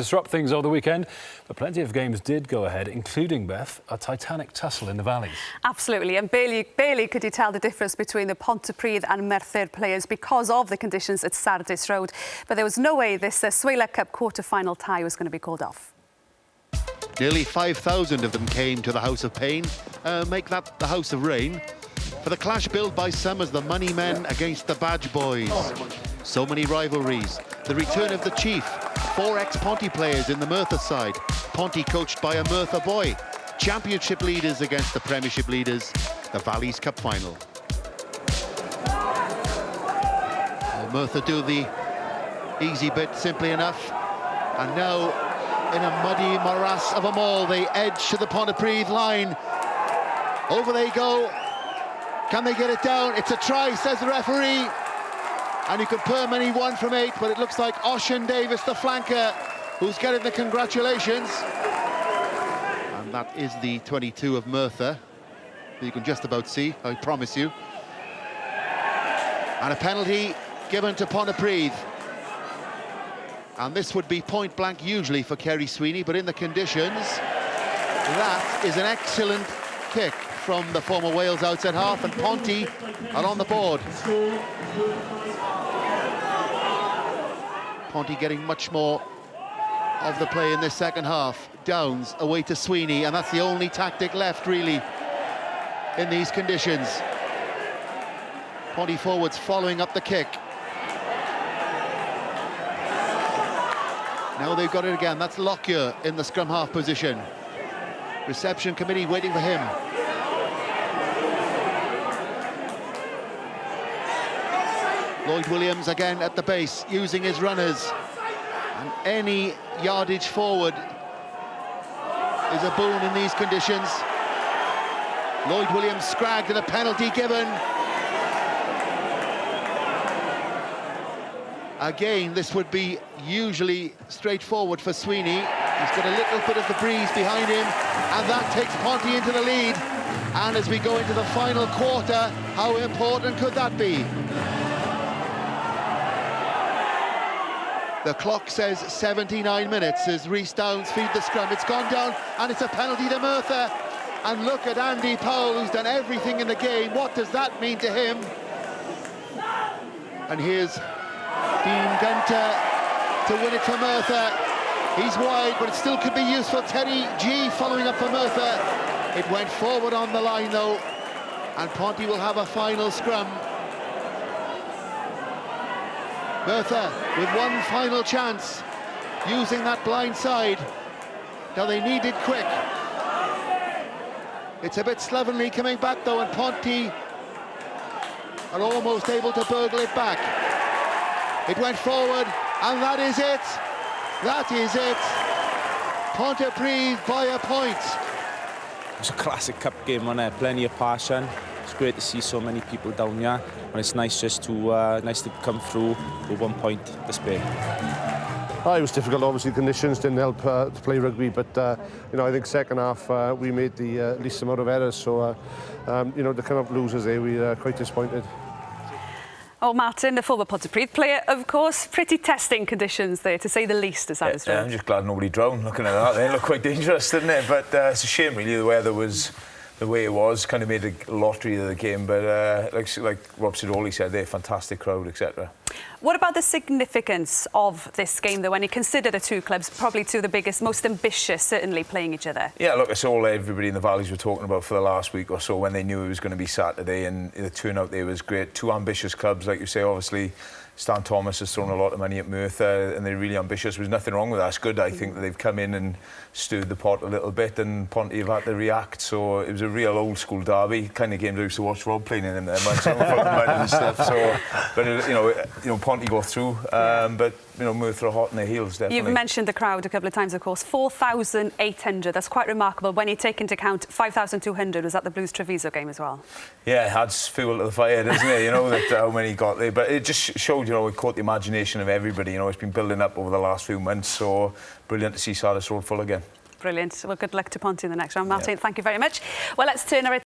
Disrupt things over the weekend, but plenty of games did go ahead, including, Beth, a titanic tussle in the valleys. Absolutely, and barely could you tell the difference between the Pontypridd and Merthyr players because of the conditions at Sardis Road. But there was no way this SWALEC Cup quarter-final tie was going to be called off. Nearly 5,000 of them came to the House of Pain, make that the House of Rain, for the clash billed by some as the money men against the badge boys. So many rivalries. The return of the chief, 4 ex-Ponty players in the Merthyr side, Ponty coached by a Merthyr boy. Championship leaders against the Premiership leaders, the Valleys Cup final. Merthyr do the easy bit simply enough, and now in a muddy morass of a maul, they edge to the Pontypridd line. Over they go. Can they get it down? It's a try, says the referee. And you could perm any 1 from 8, but it looks like Ocean Davis, the flanker, who's getting the congratulations. And that is the 22 of Merthyr. You can just about see, I promise you. And a penalty given to Pontypridd. And this would be point blank usually for Kerry Sweeney, but in the conditions, that is an excellent kick from the former Wales outside half, and Ponty are on the board. Ponty getting much more of the play in this second half. Downs away to Sweeney, and that's the only tactic left really in these conditions. Ponty forwards following up the kick. Now they've got it again. That's Lockyer in the scrum half position. Reception committee waiting for him. Lloyd Williams again at the base, using his runners. And any yardage forward is a boon in these conditions. Lloyd Williams scragged and a penalty given. Again, this would be usually straightforward for Sweeney. He's got a little bit of the breeze behind him, and that takes Ponty into the lead. And as we go into the final quarter, how important could that be? The clock says 79 minutes as Rhys Downs feed the scrum. It's gone down, and it's a penalty to Merthyr. And look at Andy Powell, who's done everything in the game. What does that mean to him? And here's Dean Gunter to win it for Merthyr. He's wide, but it still could be useful. Terry G following up for Merthyr. It went forward on the line, though, and Ponty will have a final scrum. Merthyr with one final chance, using that blind side. Now they need it quick. It's a bit slovenly coming back though, and Ponty are almost able to burgle it back. It went forward, and that is it. That is it. Pontypridd by a point. It's a classic cup game, wasn't it? Plenty of passion. It's great to see so many people down here, and it's nice just to come through with 1 point display. It was difficult, obviously. Conditions didn't help to play rugby, but you know, I think second half we made the least amount of errors, so you know, to come up losers there, we were quite disappointed. Oh, Martin, the former Pontypridd player, of course, pretty testing conditions there, to say the least, as I was I'm just glad nobody drowned looking at that. They look quite dangerous, didn't it? But it's a shame, really, the weather was the way it was. Kind of made a lottery of the game. But like Rob Sidoli said, they're a fantastic crowd, etc. What about the significance of this game, though, when you consider the two clubs, probably two of the biggest, most ambitious, certainly, playing each other? Yeah, look, it's all everybody in the Valleys were talking about for the last week or so when they knew it was going to be Saturday, and the turnout there was great. Two ambitious clubs, like you say, obviously. Stan Thomas has thrown a lot of money at Merthyr, and they're really ambitious. There's nothing wrong with that. It's good, I think, that they've come in and stirred the pot a little bit, and Ponty have had to react. So it was a real old-school derby, kind of game I used to watch Rob playing in there, and stuff. So, but you know, Ponty go through, but you know, Merthyr are hot in their heels, definitely. You've mentioned the crowd a couple of times, of course. 4,800. That's quite remarkable when you take into account 5,200 was at the Blues Treviso game as well. Yeah, it adds fuel to the fire, doesn't it? You know, that how many got there, but it just showed, you know, it caught the imagination of everybody. You know, it's been building up over the last few months, so brilliant to see Sardis Road full again. Brilliant. Well, good luck to Ponty in the next round. Martin, thank you very much. Well, let's turn our